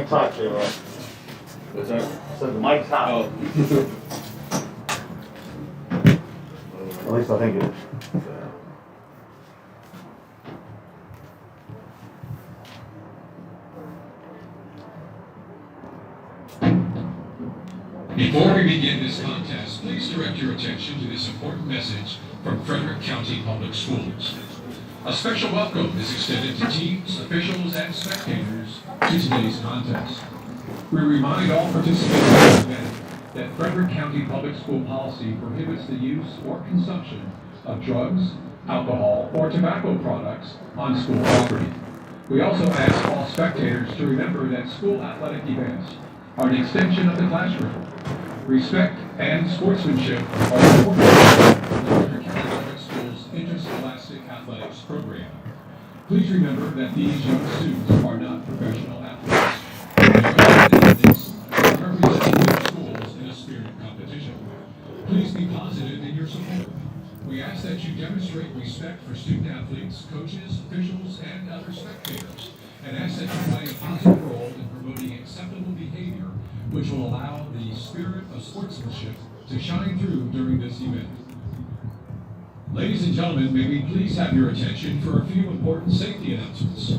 mic's hot, J-Rock. What's that? So the mic's hot. Oh. At least I think it is. Before we begin this contest, please direct your attention to this important message from Frederick County Public Schools. A special welcome is extended to teams, officials, and spectators to today's contest. We remind all participants in the event that Frederick County Public School policy prohibits the use or consumption of drugs, alcohol, or tobacco products on school property. We also ask all spectators to remember that school athletic events are an extension of the classroom. Respect and sportsmanship are important in the Frederick County Public Schools Interscholastic Athletics program. Please remember that these young students are not professional athletes. They are representing their schools in a spirit competition. Please be positive in your support. We ask that you demonstrate respect for student athletes, coaches, officials, and other spectators, and ask that you play a positive role in promoting acceptable behavior which will allow the spirit of sportsmanship to shine through during this event. Ladies and gentlemen, may we please have your attention for a few important safety announcements.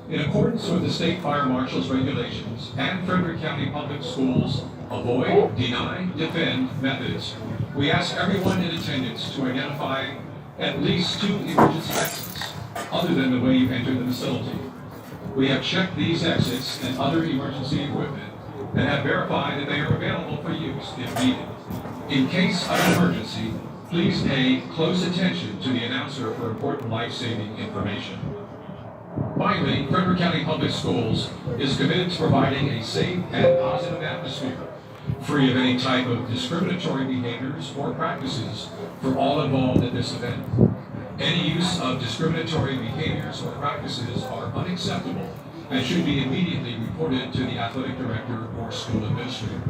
In accordance with the State Fire Marshal's regulations and Frederick County Public Schools avoid, deny, defend methods, we ask everyone in attendance to identify at least 2 emergency exits, other than the way you entered the facility. We have checked these exits and other emergency equipment and have verified that they are available for use if needed. In case of an emergency, please pay close attention to the announcer for important life-saving information. Finally, Frederick County Public Schools is committed to providing a safe and positive atmosphere, free of any type of discriminatory behaviors or practices for all involved in this event. Any use of discriminatory behaviors or practices are unacceptable and should be immediately reported to the athletic director or school administrator.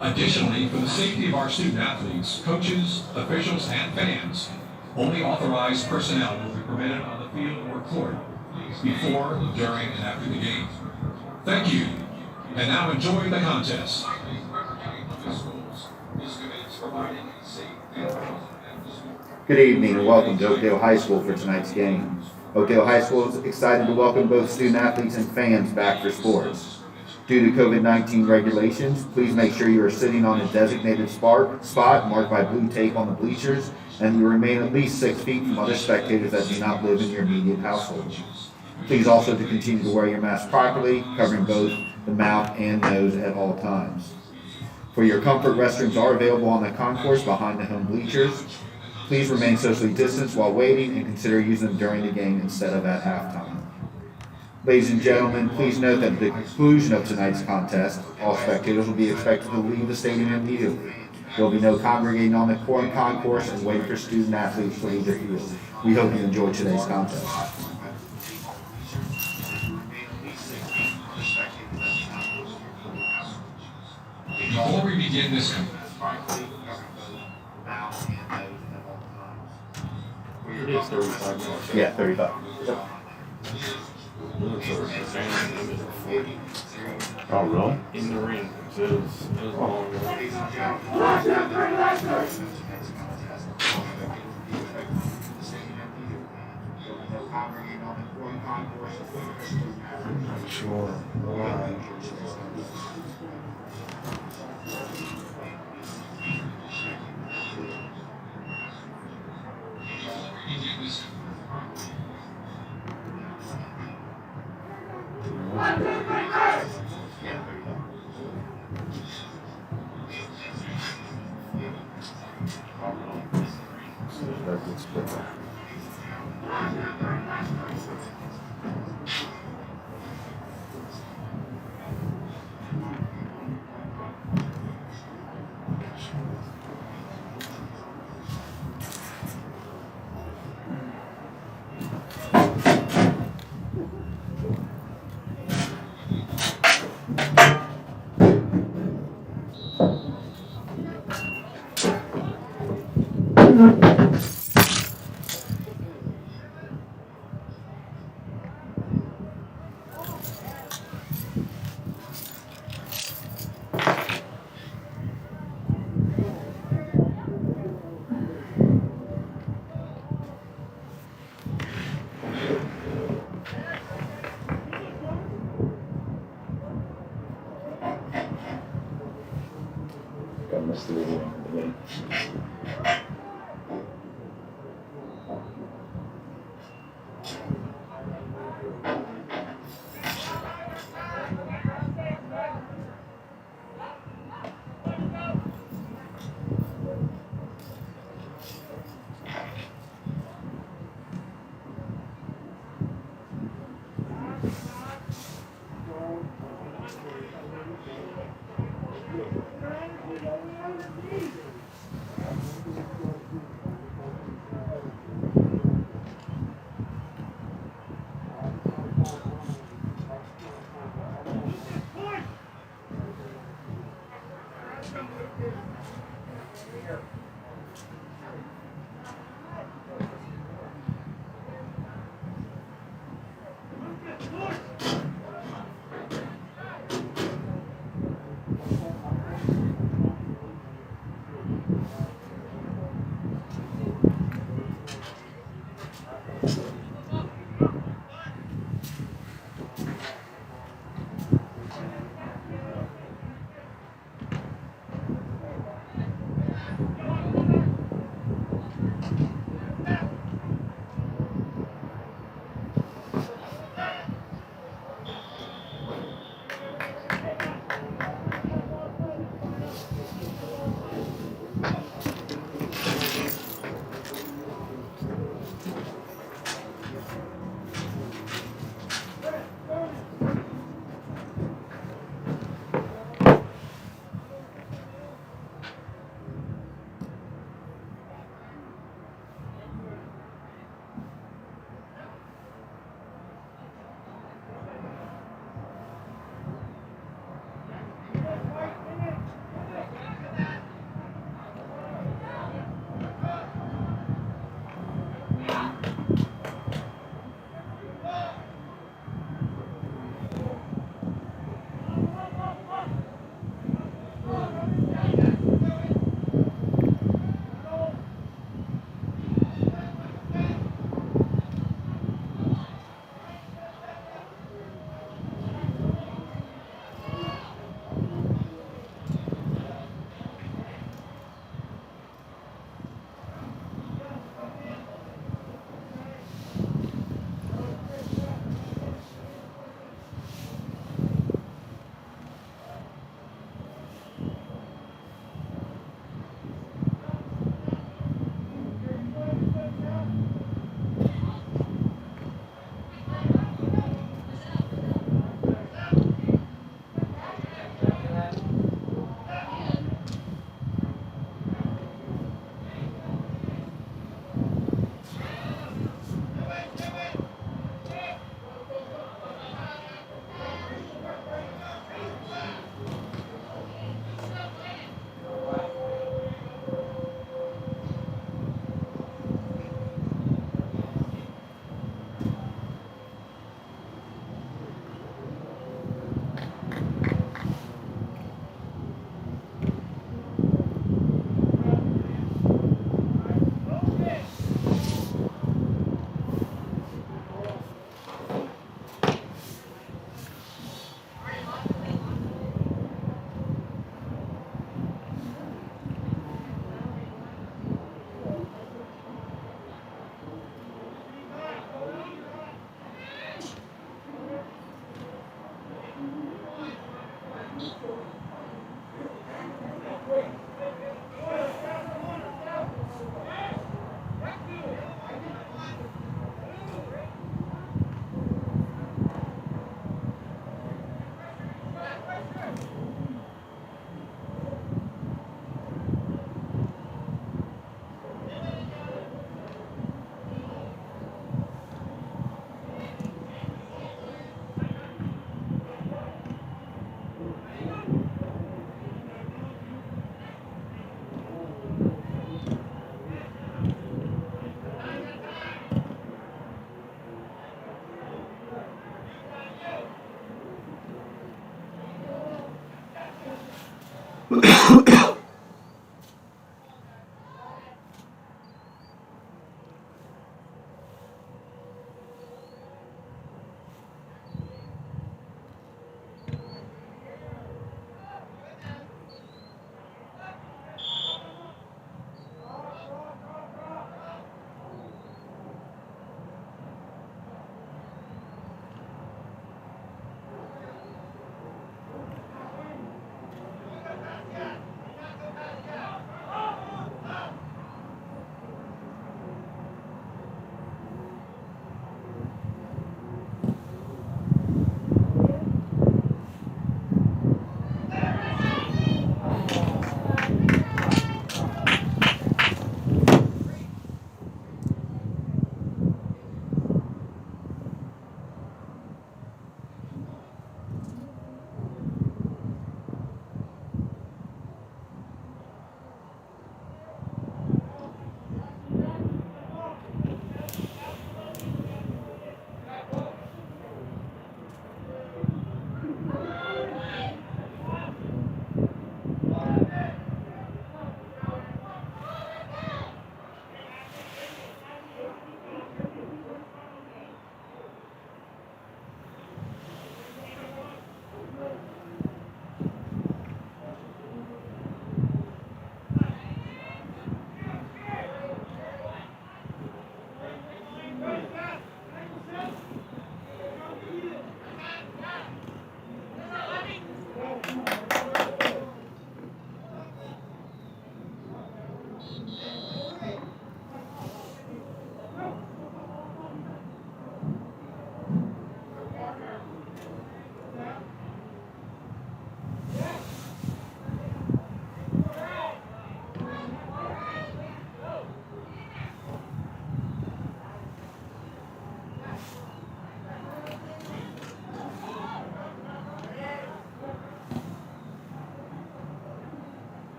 Additionally, for the safety of our student athletes, coaches, officials, and fans, only authorized personnel will be permitted on the field or court before, during, and after the game. Thank you, and now enjoy the contest. Good evening and welcome to Oakdale High School for tonight's game. Oakdale High School is excited to welcome both student athletes and fans back for sports. Due to COVID-19 regulations, please make sure you are sitting on a designated spot marked by blue tape on the bleachers, and you remain at least 6 feet from other spectators that do not live in your immediate household. Please also to continue to wear your mask properly, covering both the mouth and nose at all times. For your comfort, restrooms are available on the concourse behind the home bleachers. Please remain socially distanced while waiting and consider using them during the game instead of at halftime. Ladies and gentlemen, please note that at the conclusion of tonight's contest, all spectators will be expected to leave the stadium immediately. There will be no congregating on the concourse and waiting for student athletes to leave the field. We hope you enjoy today's contest. Before we begin this It is 35 minutes. Yeah, 35. Yep. Oh, really? In the ring. It was long. I'm not sure why. That looks better. missed the beginning of the game.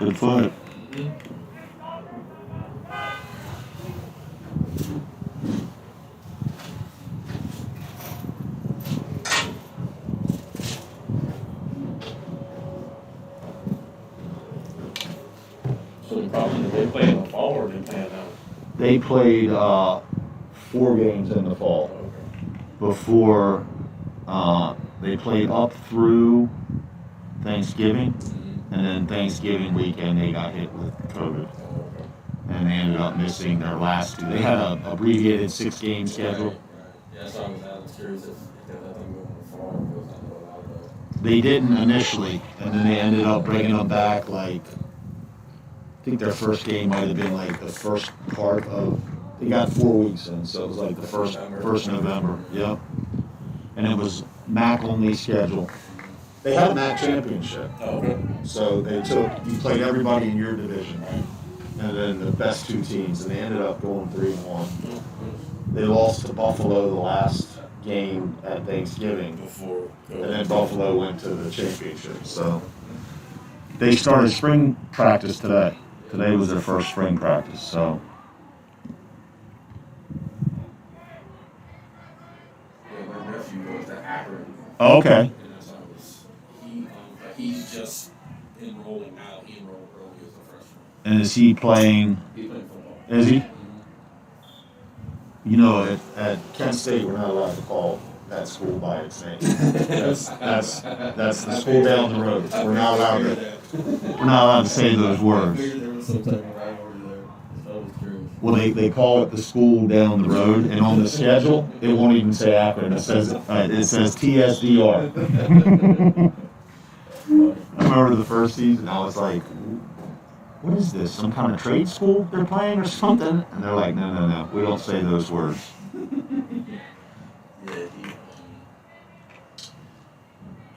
Good foot. So they play in the fall or they play it now? They played 4 games in the fall. Before they played up through Thanksgiving, and then Thanksgiving weekend they got hit with COVID, and they ended up missing their last 2. They had an abbreviated 6-game schedule. Yeah, so I was curious if they let them go in the fall or was that allowed. They didn't initially, and then they ended up bringing them back. Like, I think their first game might have been like the first part of. They got 4 weeks in, so it was like the first November. Yep. And it was MAC only schedule. They had a MAC championship. Oh, okay. So you played everybody in your division, and then the best 2 teams, and they ended up going 3-1. They lost to Buffalo the last game at Thanksgiving, and then Buffalo went to the championship. So they started spring practice today. Today was their first spring practice. So. My nephew goes to Akron. Oh, okay. He's just enrolling now. He enrolled early as a freshman. And is he playing? He's playing football. Is he? You know, at Kent State, we're not allowed to call that school by its name. That's the school down the road. We're not allowed to say those I words. figured there was some type of rivalry there. So I was curious. Well, they call it the school down the road, and on the schedule, it won't even say Akron. It says TSDR. I remember the first season, I was like, what is this, some kind of trade school they're playing or something? And they're like, no, we don't say those words. Yeah,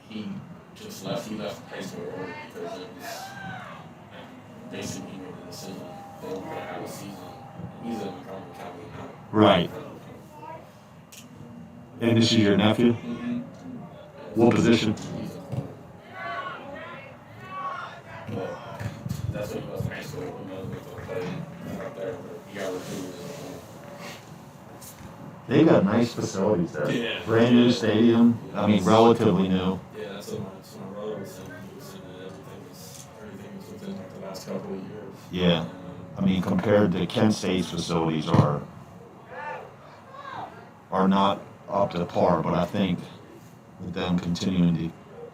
he just left. He left high school early because it was basically he made the decision they were going to have a season. He's in Montgomery County now. Right. And this is your nephew? Mm-hmm. What position? He's a corner. But that's what he was in high school. Who knows what they'll play out there? But he got recruited. They got nice facilities there. Yeah. Brand new stadium. I mean, relatively new. Yeah, that's what my brother was saying. He was saying that everything was within like the last couple of years. Yeah. I mean, compared to Kent State's facilities are not up to par, but I think with them continuing to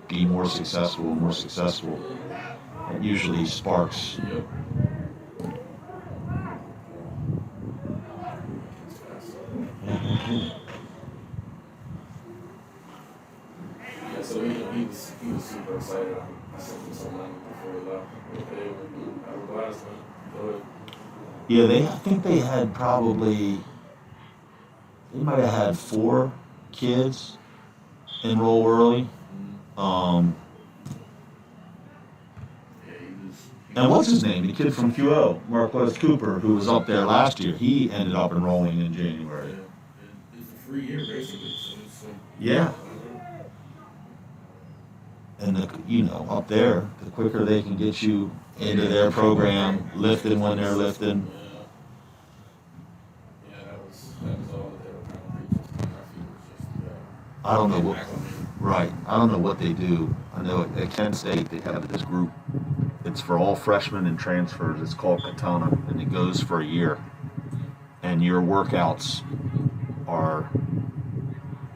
be more successful, it usually sparks. Yep. Yeah, so he was super excited. I sent him some money before he left. Okay, we're glad, man. Go ahead. Yeah, I think they had they might have had 4 kids enroll early. Yeah, And what's his name? The kid from QO, Marquez Cooper, who was up there last year. He ended up enrolling in January. it's a free year basically. So it's Yeah. And up there, the quicker they can get you into their program, lifting when they're lifting. yeah, that was all that they were kind of preaching. My nephew was just I don't know what. acclimated. Right. I don't know what they do. I know at Kent State they have this group. It's for all freshmen and transfers. It's called Katana, and it goes for a year. And your workouts are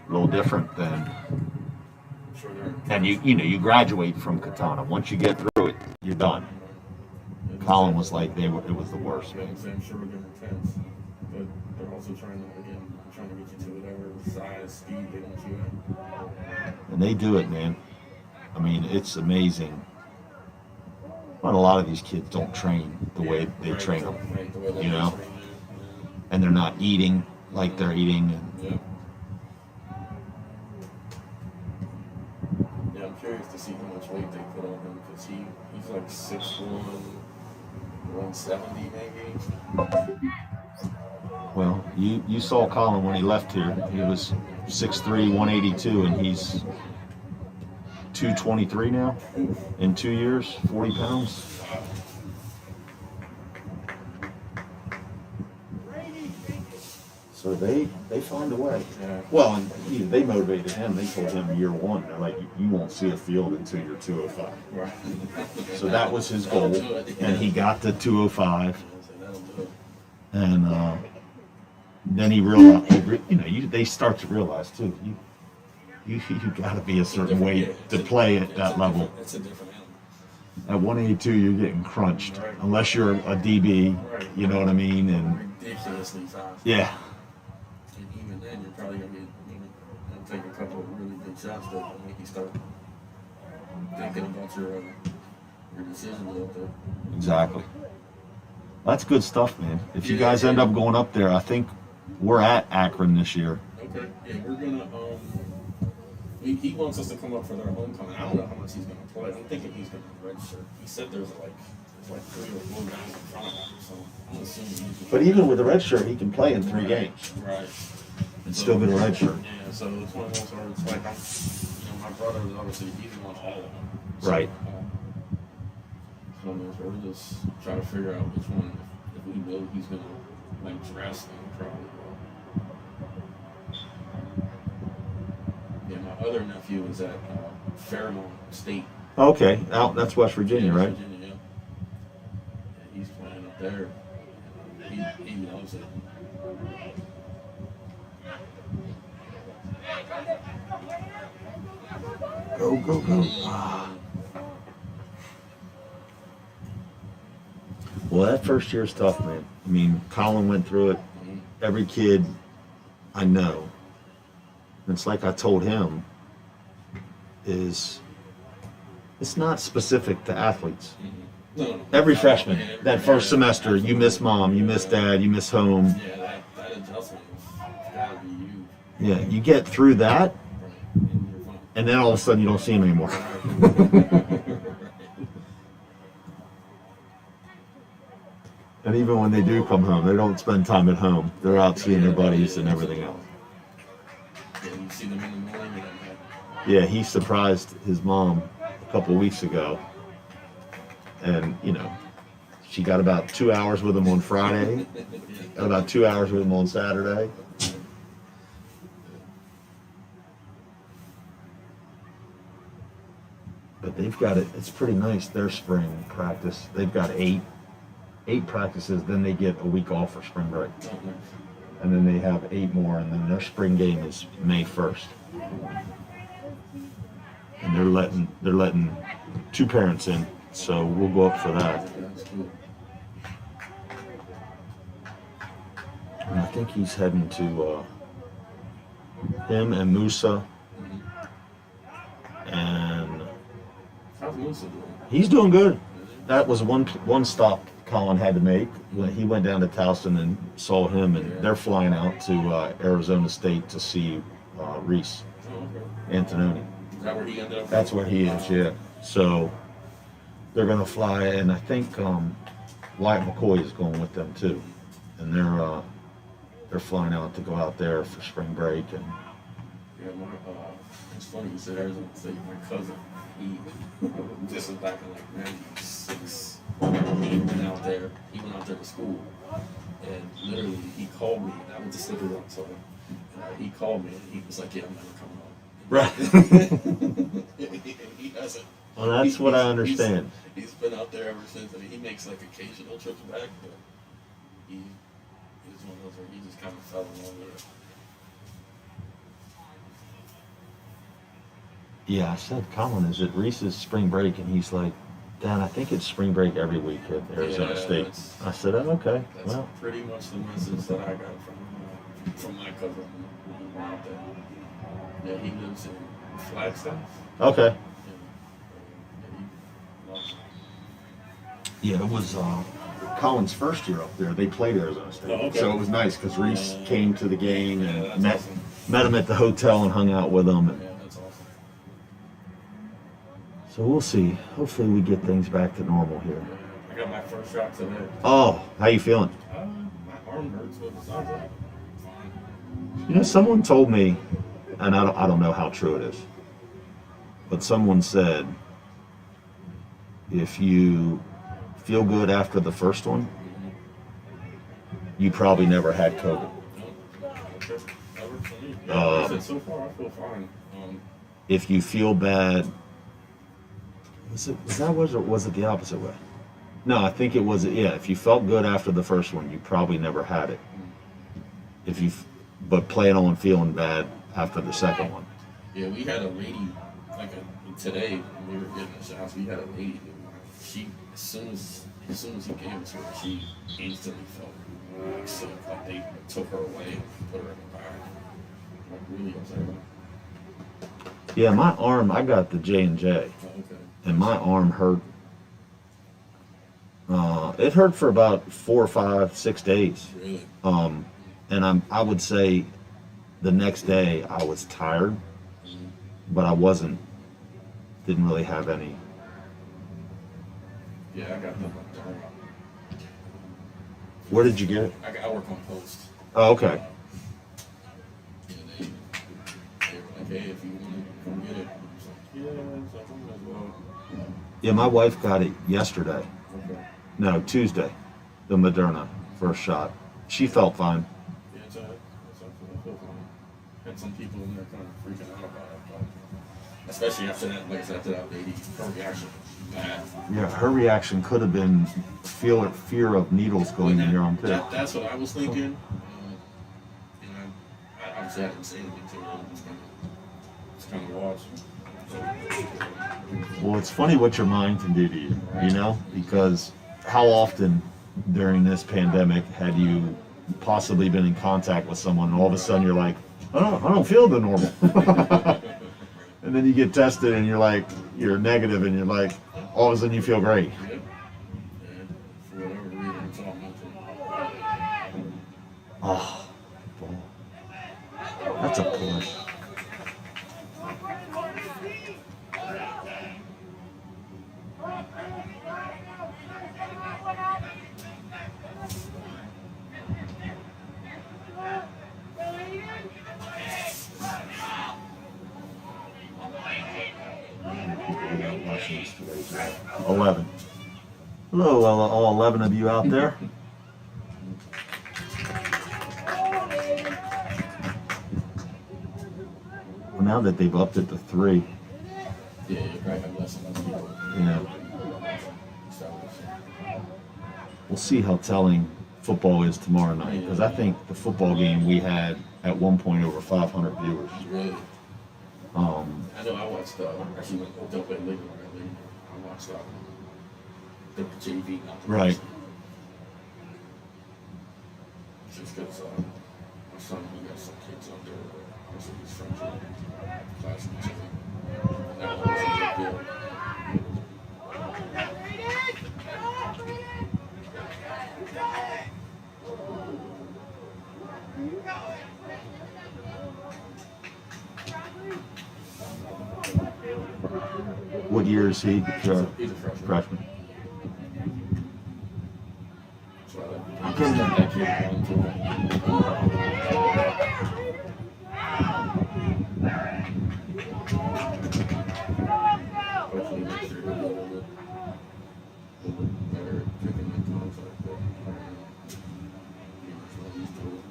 a little different than. I'm sure they're And you graduate from Katana. Once you get through it, you're done. Colin was like it was the worst. I'm sure we're doing intense, but they're also trying to get you to whatever size, speed they want you in. And they do it, man. I mean, it's amazing. But a lot of these kids don't train the way they Right, train them, right, the way they you know? train you. and they're not eating like they're eating. And Yeah. Yeah, I'm curious to see how much weight they put on him because he's like 6'1", 170 maybe. well, you saw Colin when he left here. He was 6'3", 182, and 223 now in 2 years, 40 pounds. So they find a way. Yeah. Well, and they motivated him. They told him year one, they're like, you won't see a field until you're 205. Right. So that was his goal, and he got to 205. And then he realized, they start to realize too, you got to be a certain way to play at that level. It's a different animal. At 182, you're getting crunched, unless you're a DB. You know what I mean? And Ridiculously fast. yeah. And even then, you're probably gonna take a couple of really big shots that will make you start thinking about your decisions out there. Exactly. That's good stuff, man. If you guys end up going up there, I think we're at Akron this year. Okay. Yeah, we're gonna. He wants us to come up for their homecoming. I don't know how much he's gonna play. I'm thinking he's gonna register. He said there's like 3 or 4 guys in front of him, so I'm assuming he's gonna. But even with a red shirt, he can play in 3 games Right. and still get a red shirt. Yeah. So it's one of those where it's like my brother is obviously he's on all of them. So, Right. So we're just trying to figure out which one. If we know he's gonna like dress, then probably will. Yeah, my other nephew is at Fairmont State. Okay, out that's West Virginia, West right? Virginia, yeah. Yeah, he's playing up there. He loves it. Go, go, go. Well, that first year's tough, man. I mean, Colin went through it. Every kid I know, it's like I told him, it's not specific to athletes. No. Every freshman, that first semester, you miss mom, you miss dad, you miss home. Yeah, that adjustment has gotta be huge. Yeah, you get through that, And you're fine. and then all of a sudden you don't see him anymore. And even when they do come home, they don't spend time at home. They're out seeing their buddies and everything else. Yeah, you see them in the morning and Yeah, he surprised his mom a couple weeks ago. And, she got about 2 hours with him on Friday, got about 2 hours with him on Saturday. But they've got it, it's pretty nice, their spring practice. They've got eight practices, then they get a week off for spring break. And then they have 8 more, and then their spring game is May 1st. And they're letting 2 parents in, so we'll go up for that. that's cool. And I think he's heading to him and Musa, and How's Musa doing? he's doing good. That was one stop Colin had to make. He went down to Towson and saw him, and they're flying out to Arizona State to see Reese Oh, okay. Antononi. Is that where he ended up? That's where he is, yeah. So they're gonna fly, and I think Wyatt McCoy is going with them too, and they're flying out to go out there for spring break. And Yeah, it's funny you said Arizona State. My cousin, this was back in like '96. He went out there. He went out there to school, and literally he called me. I went to Slippery Rock, so he called me and he was like, "Yeah, I'm never coming home." right. He hasn't. Well, that's what I understand. He's been out there ever since. I mean, he makes like occasional trips back, but he's one of those where he just kind of fell in love with it. Yeah, I said, Colin, is it Reese's spring break? And he's like, Dad, I think it's spring break every week at Arizona Yeah, State. that's- I said, oh, okay. That's Well, pretty much the message that I got from my cousin when he went out there. Yeah, he lives in Flagstaff. okay. Yeah, he loves it. Yeah, it was Colin's first year up there. They played Arizona State. Oh, okay. So it was nice because Reese came to the game Yeah, and that's met him at the hotel and hung out with him. Yeah, that's awesome. So we'll see. Hopefully we get things back to normal here. I got my first shot today. Oh, how you feeling? My arm hurts, but besides that, fine. Someone told me, and I don't know how true it is, but someone said if you feel good after the first one, you probably never had COVID. That works for me. Yeah, like I said, so far I feel fine. If you feel bad, was it the opposite way? No, I think it was, yeah, if you felt good after the first one, you probably never had it. But plan on feeling bad after the second one. Yeah, we had a lady, today, when we were getting the shots, we had a lady, she, as soon as he gave it to her, she instantly felt sick. Like, they took her away and put her in the back. Like, really upset. Yeah, my arm, I got the J&J, Oh, okay. and my arm hurt. It hurt for about 4, 5, 6 days. Really? And I would say the next day I was tired, but I didn't really have any. Yeah, I got them. Where did you get it? I work on post. Oh, okay. Yeah, they were like, hey, if you want to come get it. I was like, yeah, it's like, I might as well. Yeah, my wife got it yesterday. Okay. No, Tuesday. The Moderna first shot. She felt fine. Yeah, it's alright. I feel fine. Had some people in there kind of freaking out about it, but especially after that, like I said, after that lady, her reaction was bad. Yeah, her reaction could have been fear of needles going in your arm too. That's what I was thinking. I obviously I didn't say anything to her. Just kind of watched. Well, it's funny what your mind can do to you, you know? Because how often during this pandemic had you possibly been in contact with someone and all of a sudden you're like, I don't feel the normal. And then you get tested and you're negative and you're like, all of a sudden you feel great. Yeah. For whatever reason, it's all mental. Oh, boy. That's a push. People without watching this today. 11. Hello, all 11 of you out there. Well, now that they've upped it to 3. Yeah, you probably have less and less people. Yeah. So, We'll see how telling football is tomorrow night, because I think the football game we had at one point over 500 viewers. really. Um, I know I watched, actually went up at Linganore. I watched the JV, not the Right. varsity. Just because my son, he got some kids up there, obviously his friends are classmates, and that was a big deal. what year is he? He's a freshman. Freshman. So I just got that kid on tour. Hopefully next year he'll be a little bit better at picking the contact, but he's not used to it.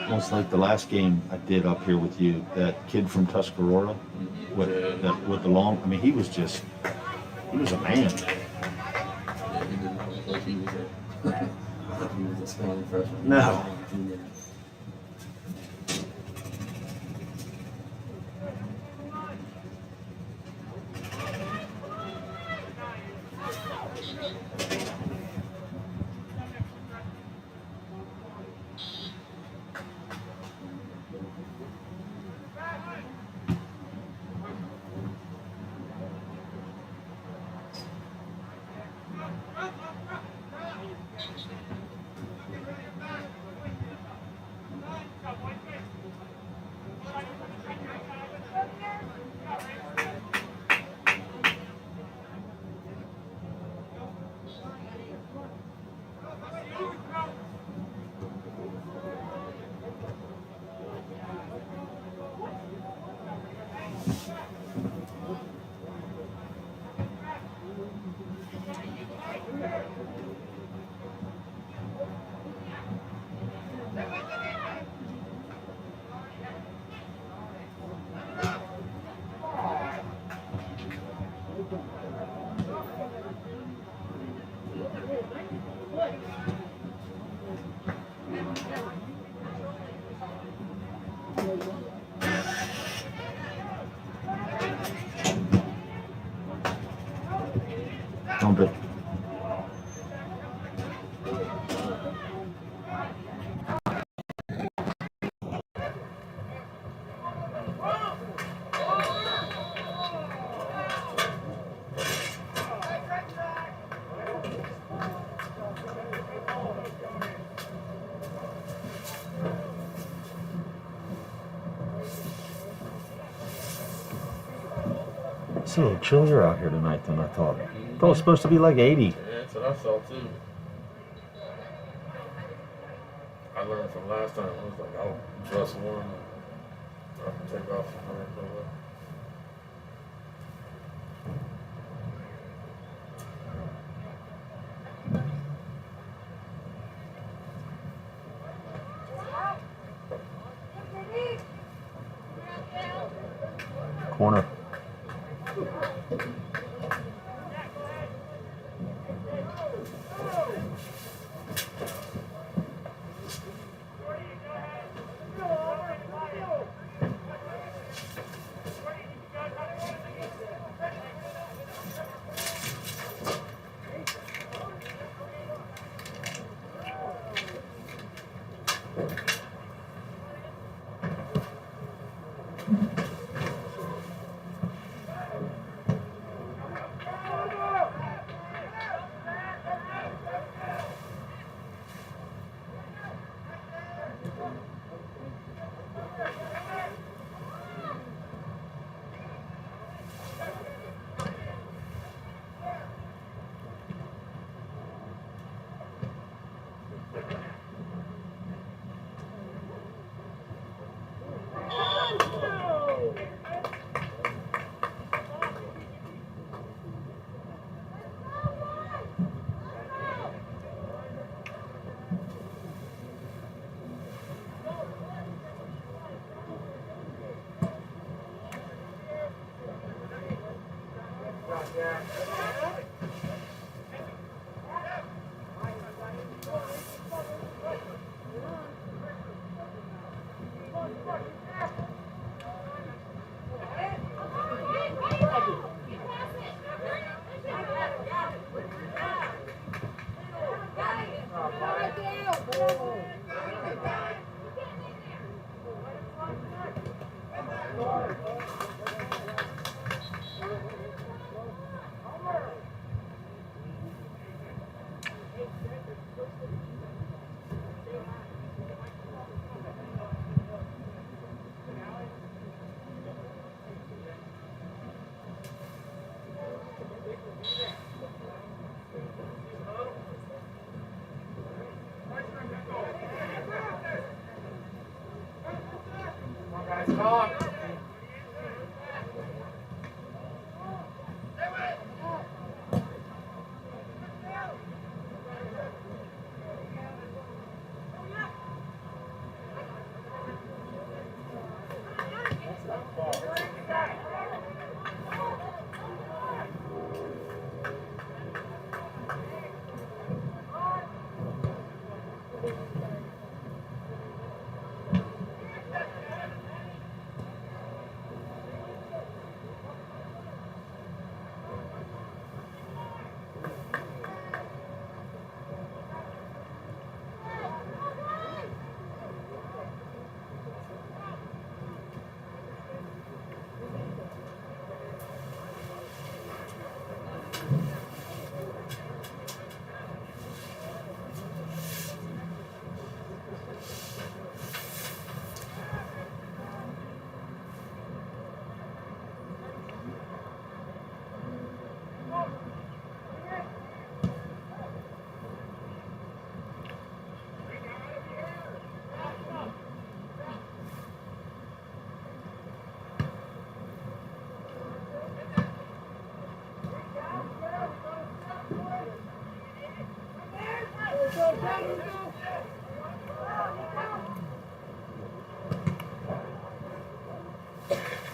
Almost like the last game I did up here with you, that kid from Tuscarora with the long, I mean, he was a man. Yeah, he did not look like he was he was a strong freshman. No. Junior. Don't be. It's a little chillier out here tonight than I thought. I thought it was supposed to be like 80. Yeah, that's what I thought too. I learned from last time. I was like, I'll dress warm and I can take off from there. Corner.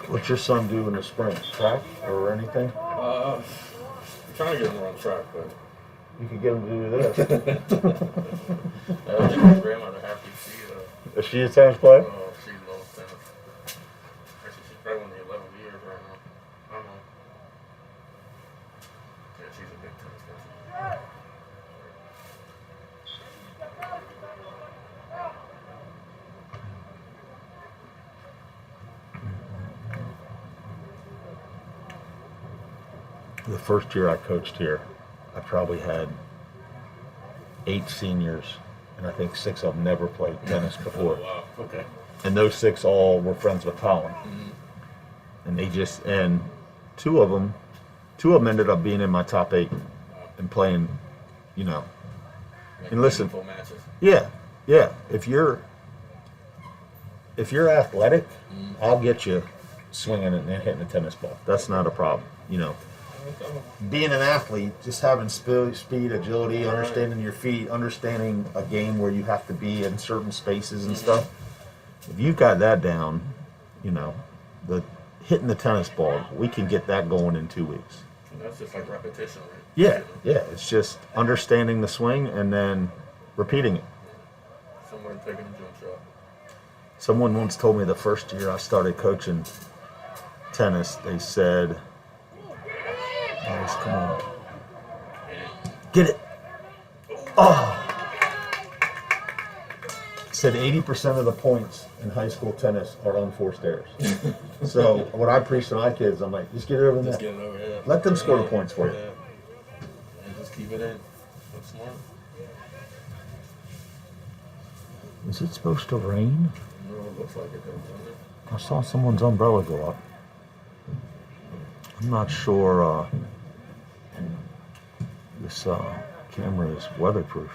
What's your son do in the spring? Track or anything? I'm trying to get him on track, but You could get him to do this. I think his grandmother happy to see it. Is she attends play? Oh, she loves tennis. The first year I coached here, I probably had 8 seniors, and I think 6 of them never played tennis before. Oh, wow. Okay. And those 6 all were friends with Colin. And and 2 of them ended up being in my top 8 and playing, you know. Like And listen, meaningful matches. yeah. If you're athletic, I'll get you swinging and hitting a tennis ball. That's not a problem, you know. Being an athlete, just having speed, agility, understanding your feet, understanding a game where you have to be in certain spaces and stuff. If you've got that down, you know, hitting the tennis ball, we can get that going in 2 weeks. And that's just like repetition, right? Yeah. It's just understanding the swing and then repeating it. Someone taking a jump shot. Someone once told me the first year I started coaching tennis, they said, "Guys, come on. Get it." Oh. Said 80% of the points in high school tennis are unforced errors. So what I preach to my kids, I'm like, just get it over the Just net. get it over, yeah. Let them score the points for you. Yeah. And just keep it in. That's smart. Is it supposed to rain? No, it looks like it does. I saw someone's umbrella go up. I'm not sure this camera is weatherproof.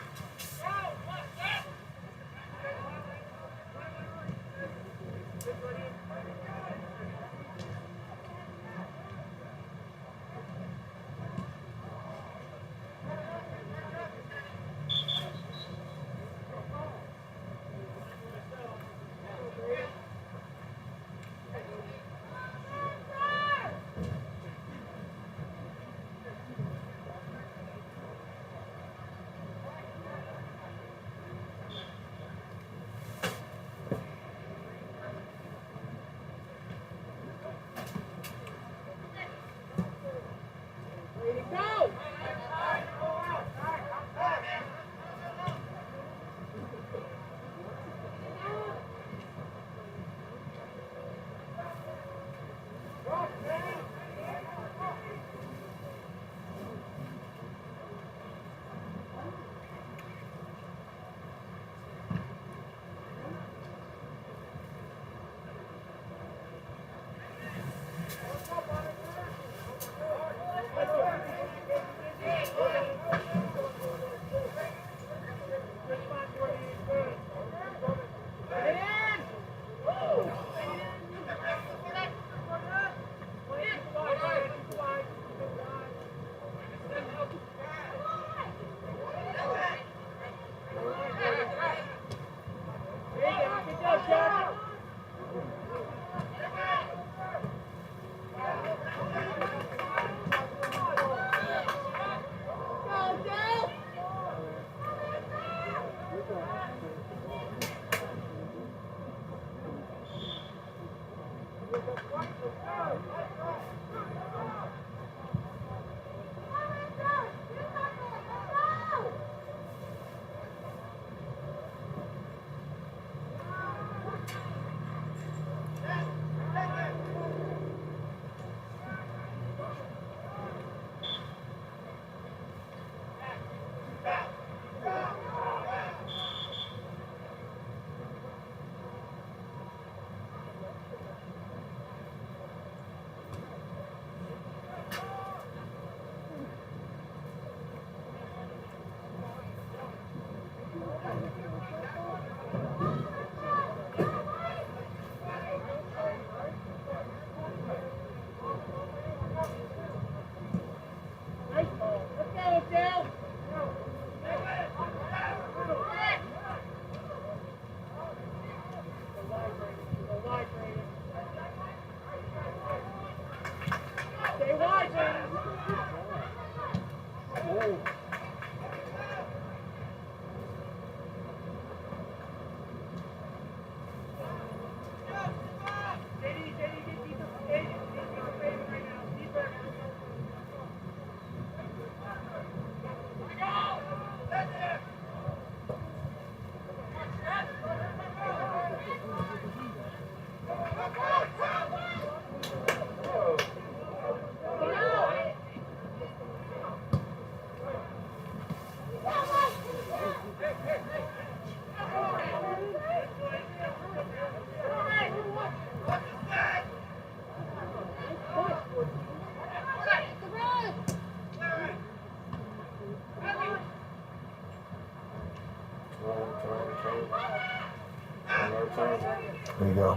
There you go.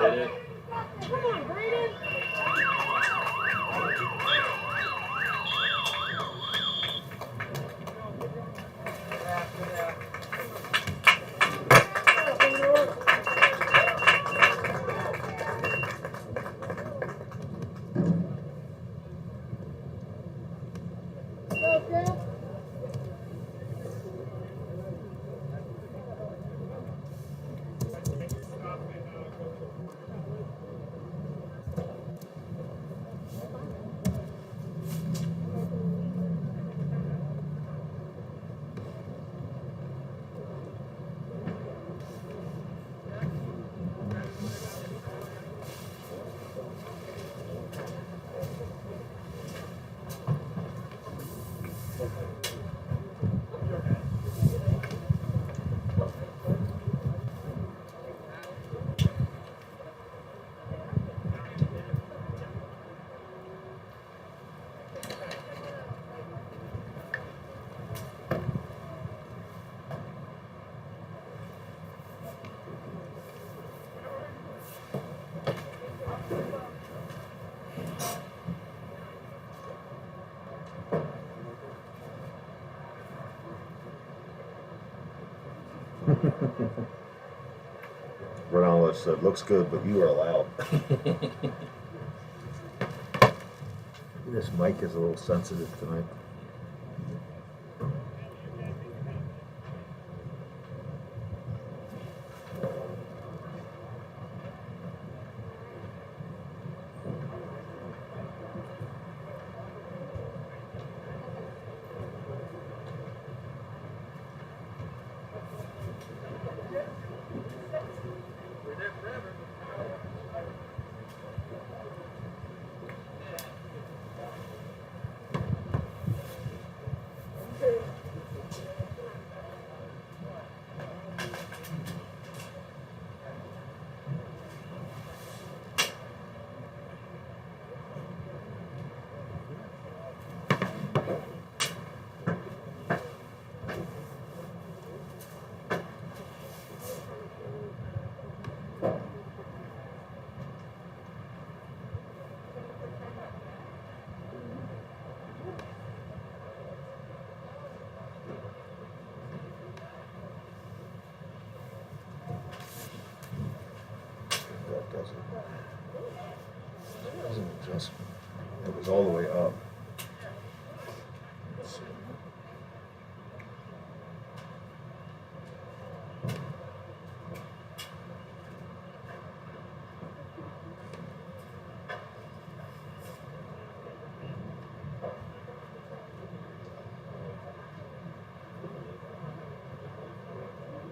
Hit it. Ronaldo said, looks good, but you are allowed. This mic is a little sensitive tonight. That was an adjustment. It was all the way up.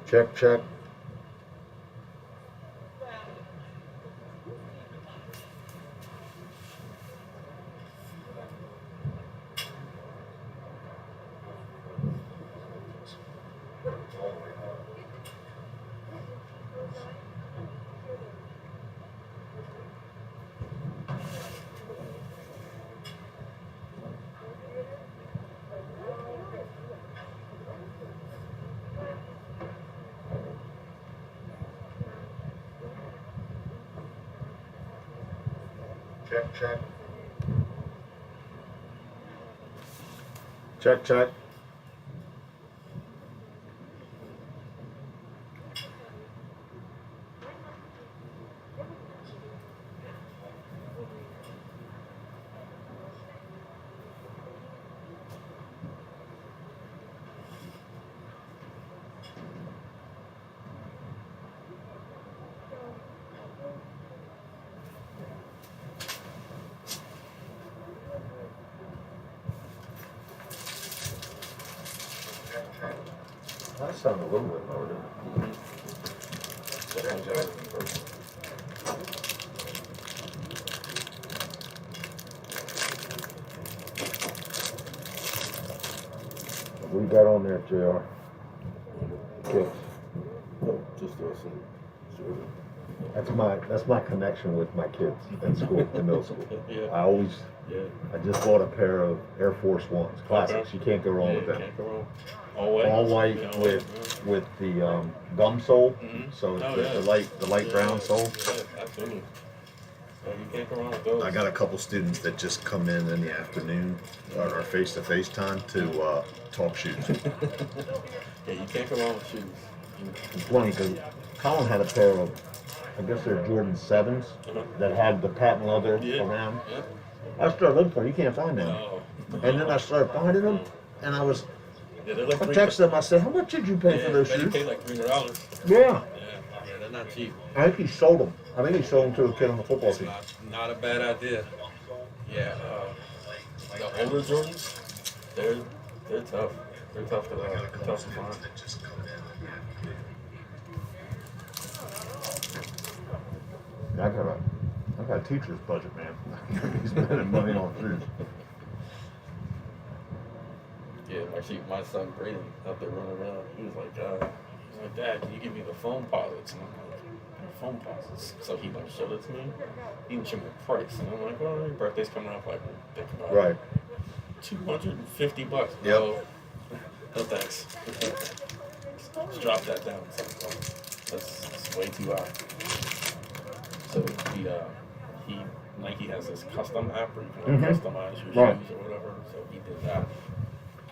Check, check. Check, check. Check, check. That sounded a little bit lower, didn't it? What you got on there, JR? Kicks. No, just us and Jordan. That's my connection with my kids in school, in middle school. Yeah. I just bought a pair of Air Force Ones, classics. Okay. You can't go wrong with them. Can't go wrong. All white. All white Yeah, with the gum sole, Mhm. so it's Oh, the light brown sole. Yeah, absolutely. So you can't go wrong with those. I got a couple students that just come in the afternoon on our face-to-face time to talk shoes. Yeah, you can't go wrong with shoes. It's funny because Colin had a pair of, I guess they're Jordan 7s that had the patent leather around. Yeah. I started looking for them. You can't find them. Oh. And then I started finding them, and I Yeah, they're like texted them. I said, "How much did you pay for those You shoes?" paid like $300. Yeah. Yeah, they're not cheap. I think he sold them. I think he sold them to a kid on the football team. Not a bad idea. Yeah, the older Jordans, they're tough. They're tough to find. I got a teacher's budget, man. I can't be spending money on shoes. Yeah, my son Brayden out there running around. He was like, Dad, can you give me the foam posits? And I'm like, foam posits. So he like showed it to me. He didn't show me the price, and I'm like, well, your birthday's coming up. Like, think about it. Right. $250. Yep. No thanks. Let's drop that down. So, that's way too high. So Nike has this custom app where you can customize your shoes or whatever. So he did that.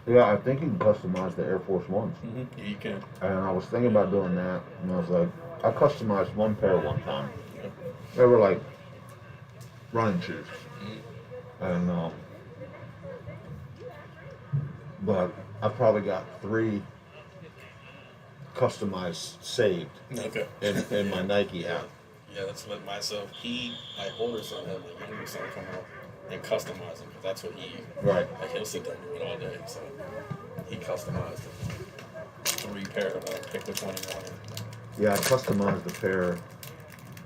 Yeah, I think you can customize the Air Force Ones. Yeah, you can. And I was thinking about doing that, and I was like, I customized one pair one time. They were like running shoes. And but I probably got 3 customized saved in my Nike app. Yeah, that's what myself. I ordered some of him, like younger son come out and customize them because that's what he. Right. Like he'll sit there and do it all day, so he customized it. 3 pair of them. Pick which one he wanted. Yeah, I customized a pair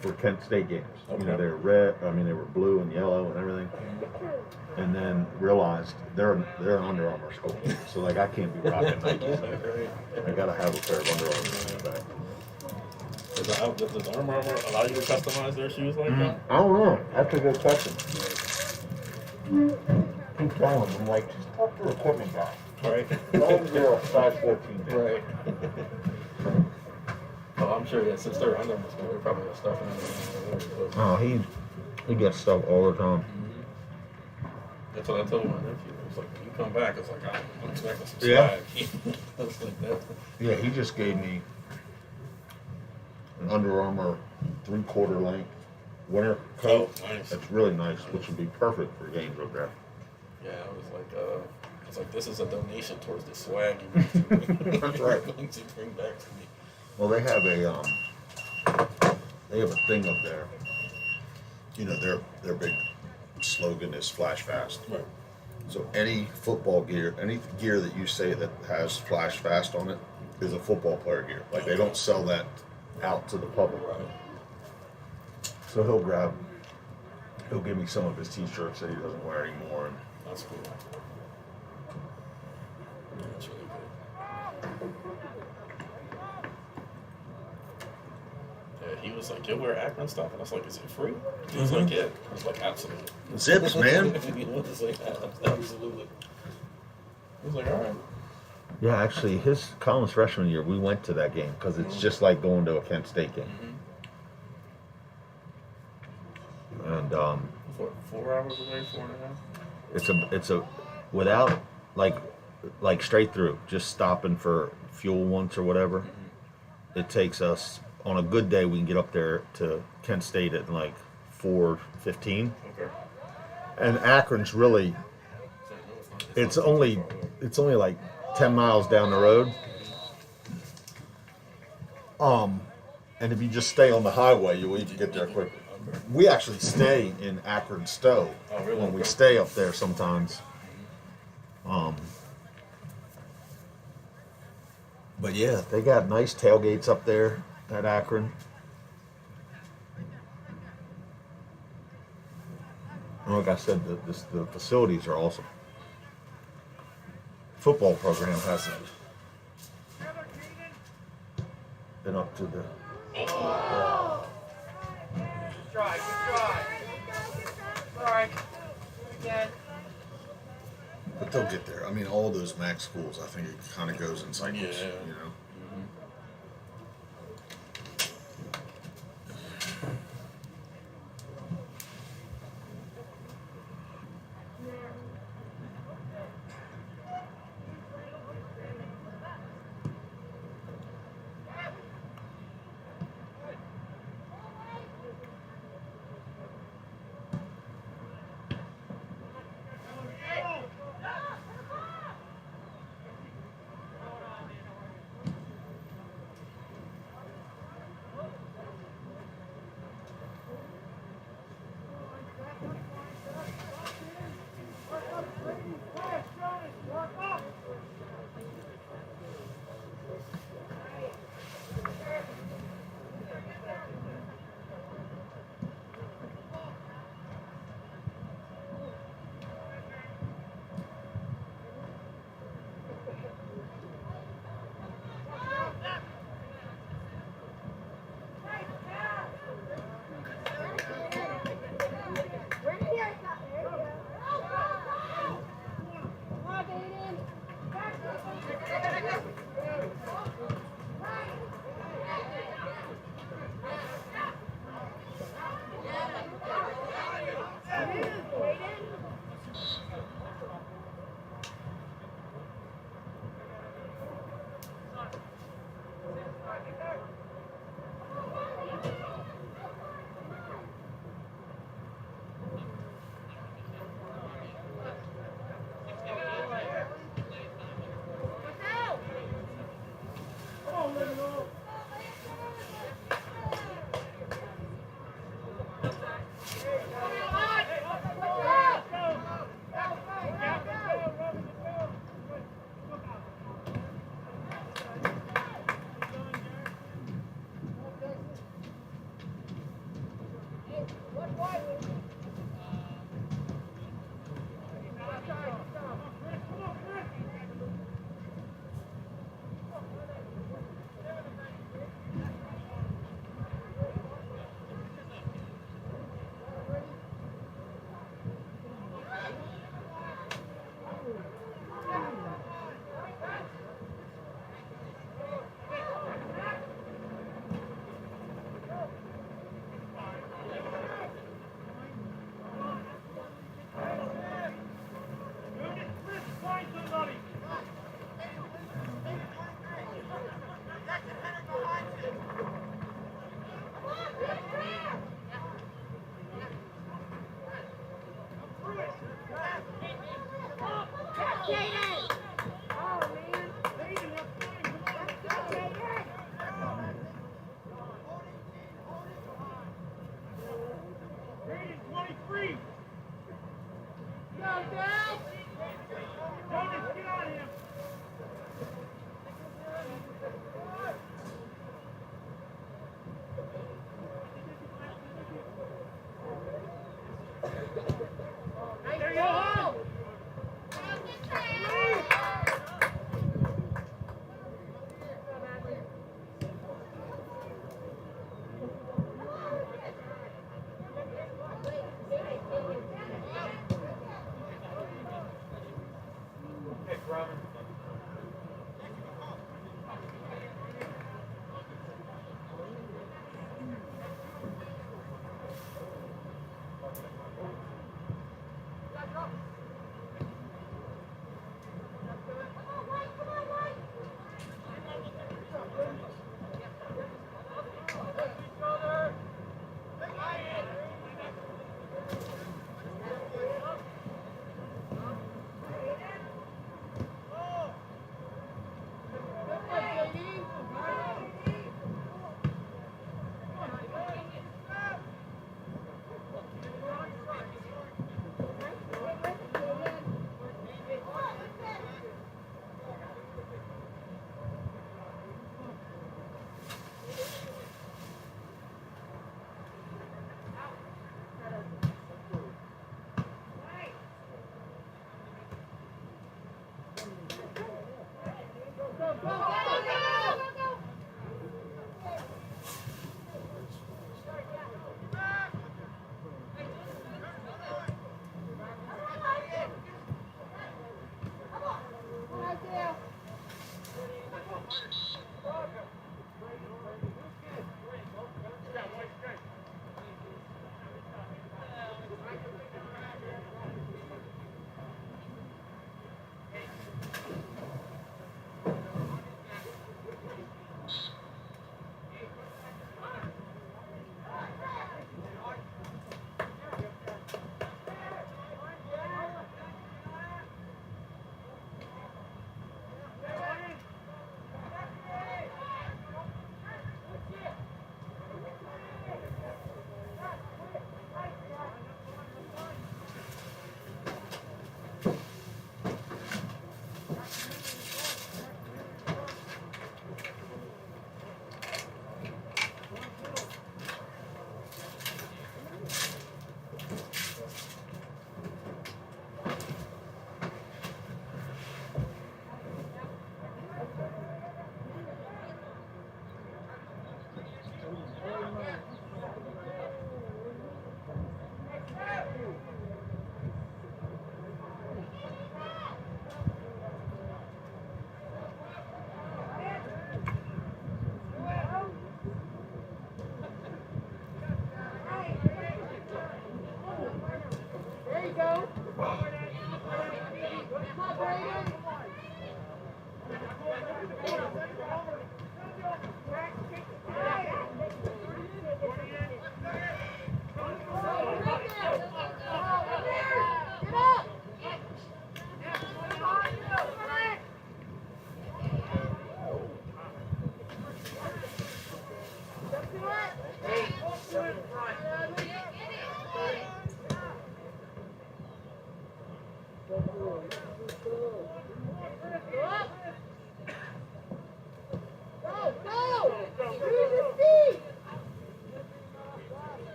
for Kent State games. Okay. You know, they were red. I mean, they were blue and yellow and everything. And then realized they're an Under Armour school, so like I can't be rocking Nikes. I gotta have a pair of Under Armour in the back. Does Under Armour allow you to customize their shoes like that? I don't know. That's a good question. Keep telling them, like, just talk to the equipment guy. Right. Tell them you're a size 14. Right. Well, I'm sure that since they're Under Armour school, they're probably got stuff in there. Oh, he gets stuff all the time. That's what I told my nephew. I was like, when you come back, I was like, I'm expecting some Yeah. swag. I was like that. Yeah, he just gave me an Under Armour 3/4 length winter coat. Oh, nice. That's really nice, which would be perfect for games up there. Yeah, I was like, this is a donation towards the swag you're That's right. going to bring back to me. Well, they have a thing up there. You know, their big slogan is Flash Fast. Right. So any football gear, any gear that you say that has Flash Fast on it is a football player gear. Like they don't sell that out to the public. Right. So he'll give me some of his t-shirts that he doesn't wear anymore. And That's cool. That's really good. Yeah, he was like, you'll wear Akron stuff? And I was like, is it free? He was like, yeah. I was like, absolutely. Zips, man. He was like, absolutely. He was like, all right. Yeah, actually, Colin's freshman year, we went to that game because it's just like going to a Kent State game. And 4 hours away, 4.5? it's a without like straight through, just stopping for fuel once or whatever. It takes us on a good day we can get up there to Kent State at like 4:15. Okay. And Akron's really it's only like 10 miles down the road. And if you just stay on the highway, you'll even get there quicker. We actually stay in Akron Stowe when we stay up there sometimes. But yeah, they got nice tailgates up there at Akron. And like I said, the facilities are awesome. Football program hasn't been up to the But they'll get there. I mean, all those MAC schools, I think it kind of goes in cycles. Yeah. You know.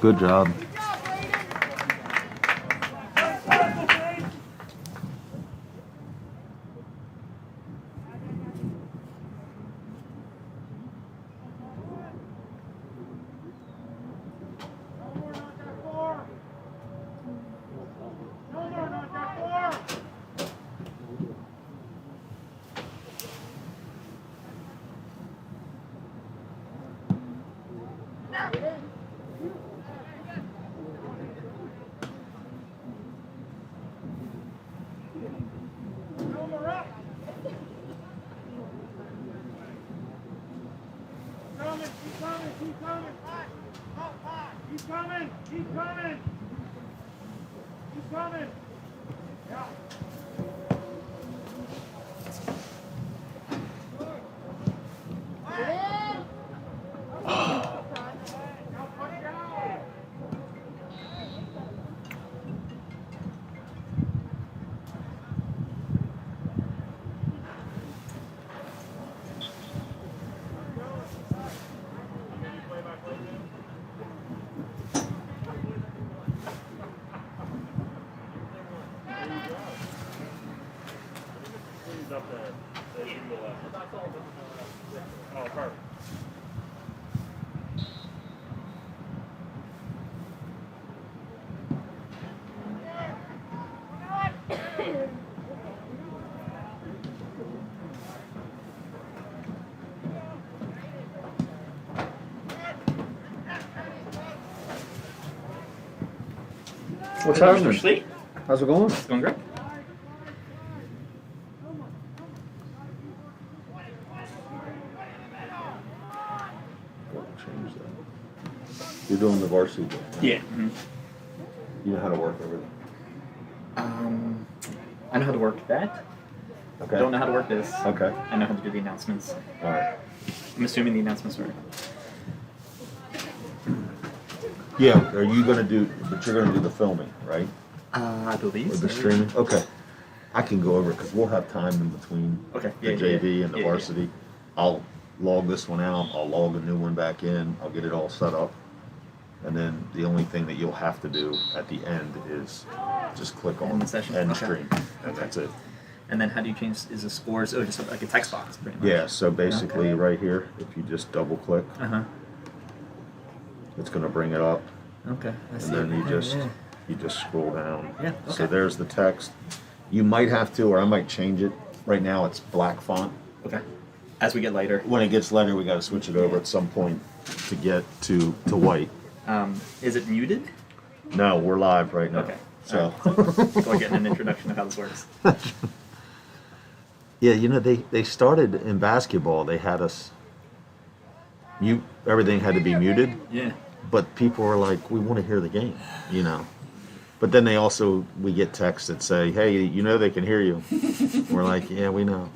Good job. up there. You can go left. Oh, perfect. What's happening? Sweet. How's it going? It's going great. Change that. You're doing the varsity game. Right? Yeah. You know how to work everything. I know how to work that. Okay. I don't know how to work this. Okay. I know how to do the announcements. All right. I'm assuming the announcements are. Yeah. Are you gonna do? But you're gonna do the filming, right? I believe. Or the so. streaming? Okay. I can go over it because we'll have time in between Okay. the Yeah, JV yeah, and the yeah, varsity. I'll log this one out. I'll log a new one back in. I'll get it all set up. And then the only thing that you'll have to do at the end is just click on End the session. end Okay. stream, and that's it. And then how do you change? Is the scores? Oh, just like a text box, pretty much. Yeah. So basically, right here, if you just double click, Uh huh. it's going to bring it up, Okay. I see. and then Yeah. you just scroll down. Yeah, So okay. there's the text. You might have to, or I might change it. Right now, it's black font. Okay. As we get later. When it gets lighter, we got to switch it over at some point to get to white. Is it muted? No, we're live right now. Okay. So, So we're getting an introduction of how this works. yeah, you know, they started in basketball. They had us mute. Everything had to be muted. Yeah. But people were like, we want to hear the game, you know. But then we get texts that say, hey, you know they can hear you. We're like, yeah, we know.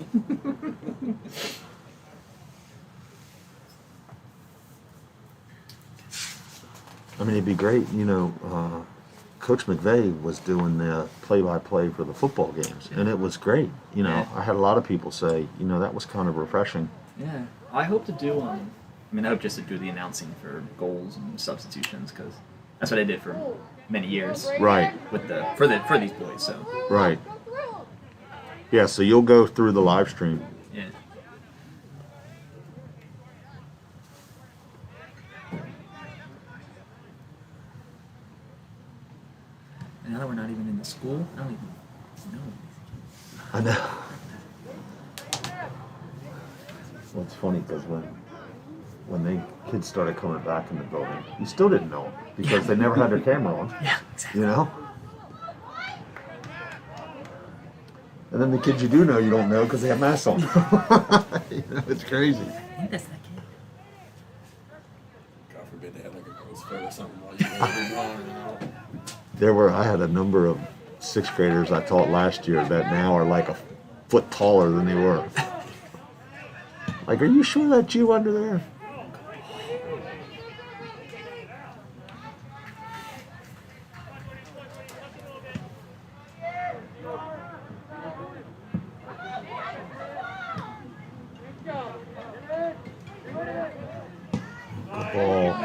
I mean, it'd be great, you know, Coach McVeigh was doing the play-by-play for the football games, and it was great. You know, Yeah. I had a lot of people say, you know, that was kind of refreshing. Yeah. I hope to do. I hope just to do the announcing for goals and substitutions because that's what I did for many years. Right, With for these boys. So right. Yeah, so you'll go through the live stream. yeah. And now that we're not even in the school, I don't even know. I know. Well, it's funny because when they kids started coming back in the building, you still didn't know them because they never had their camera on. Yeah, exactly. You know. And then the kids you do know, you don't know because they have masks on. You know, it's crazy. I think that's that kid. God forbid they had like a ghost foot or something while you were gone. I had a number of sixth graders I taught last year that now are like a foot taller than they were. Like, are you sure that's you under there? Good ball.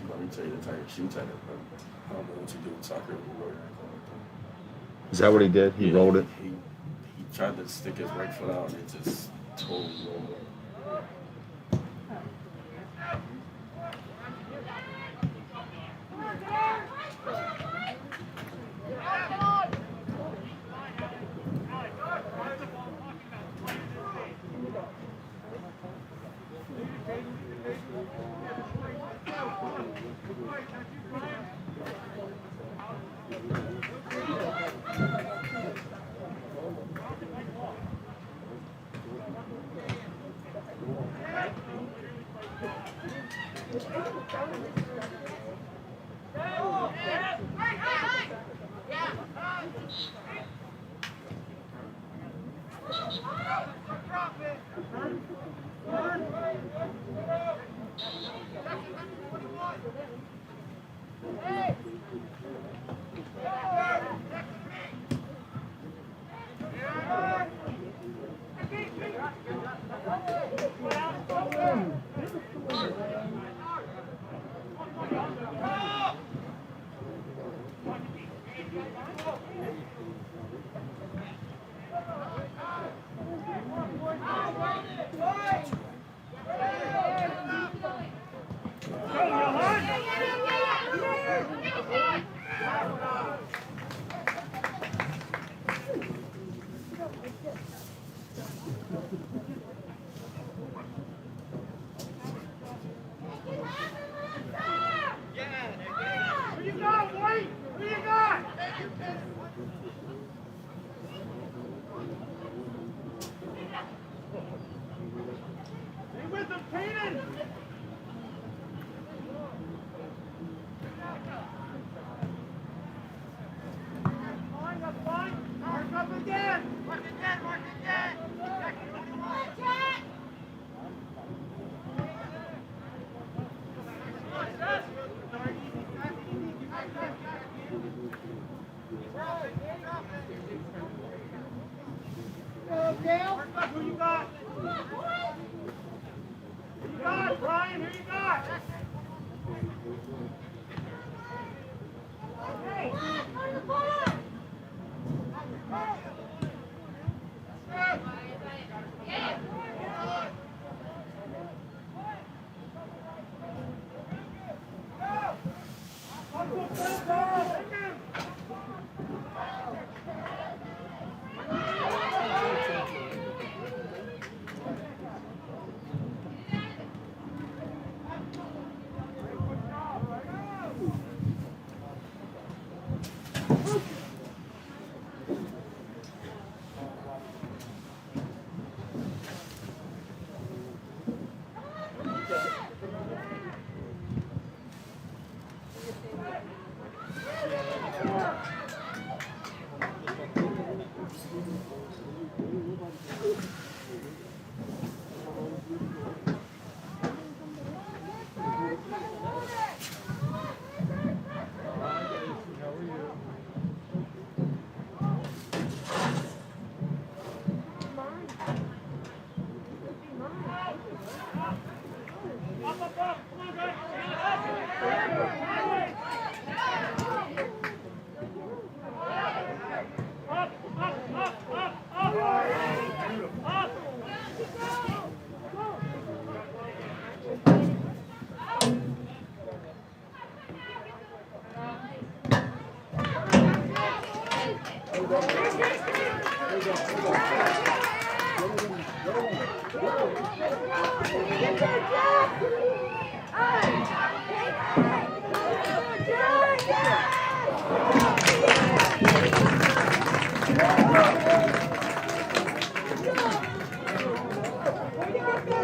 Let me tell you the type of shoots I did, but I don't know what you do in soccer when you roll your ankle like that. Is that what he did? He rolled it? He tried to stick his right foot out and it just totally rolled it.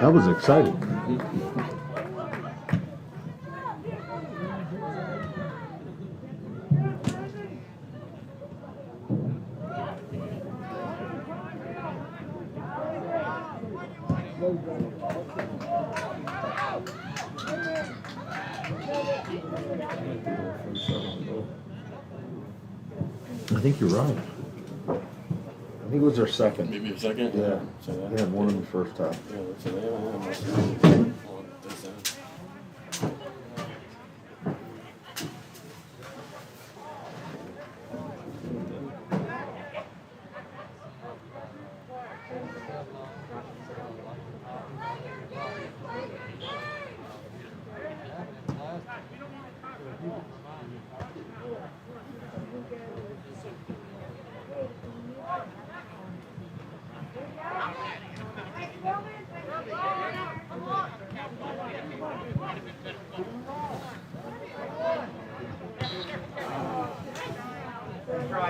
That was exciting. I think you're right. I think it was their second. Maybe a second? Yeah. So They had one in the first half. Yeah, so they must have on this end.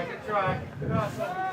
Good try. Good hustle.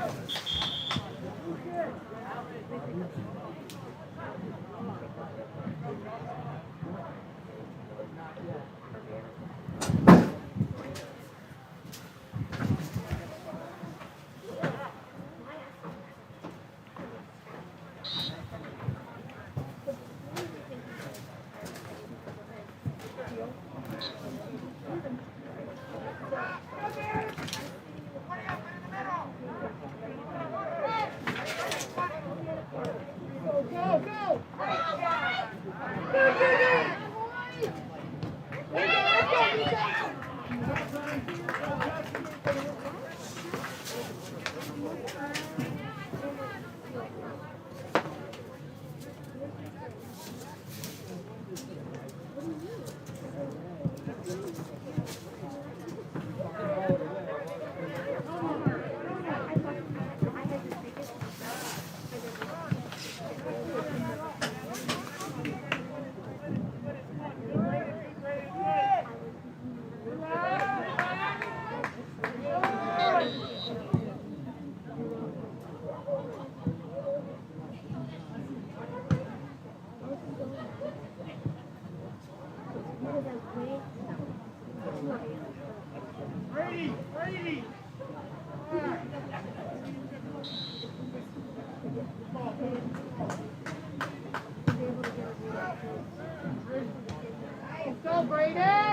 Go, Brayden!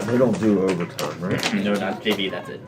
They don't do overtime, right? No, not JV. That's it.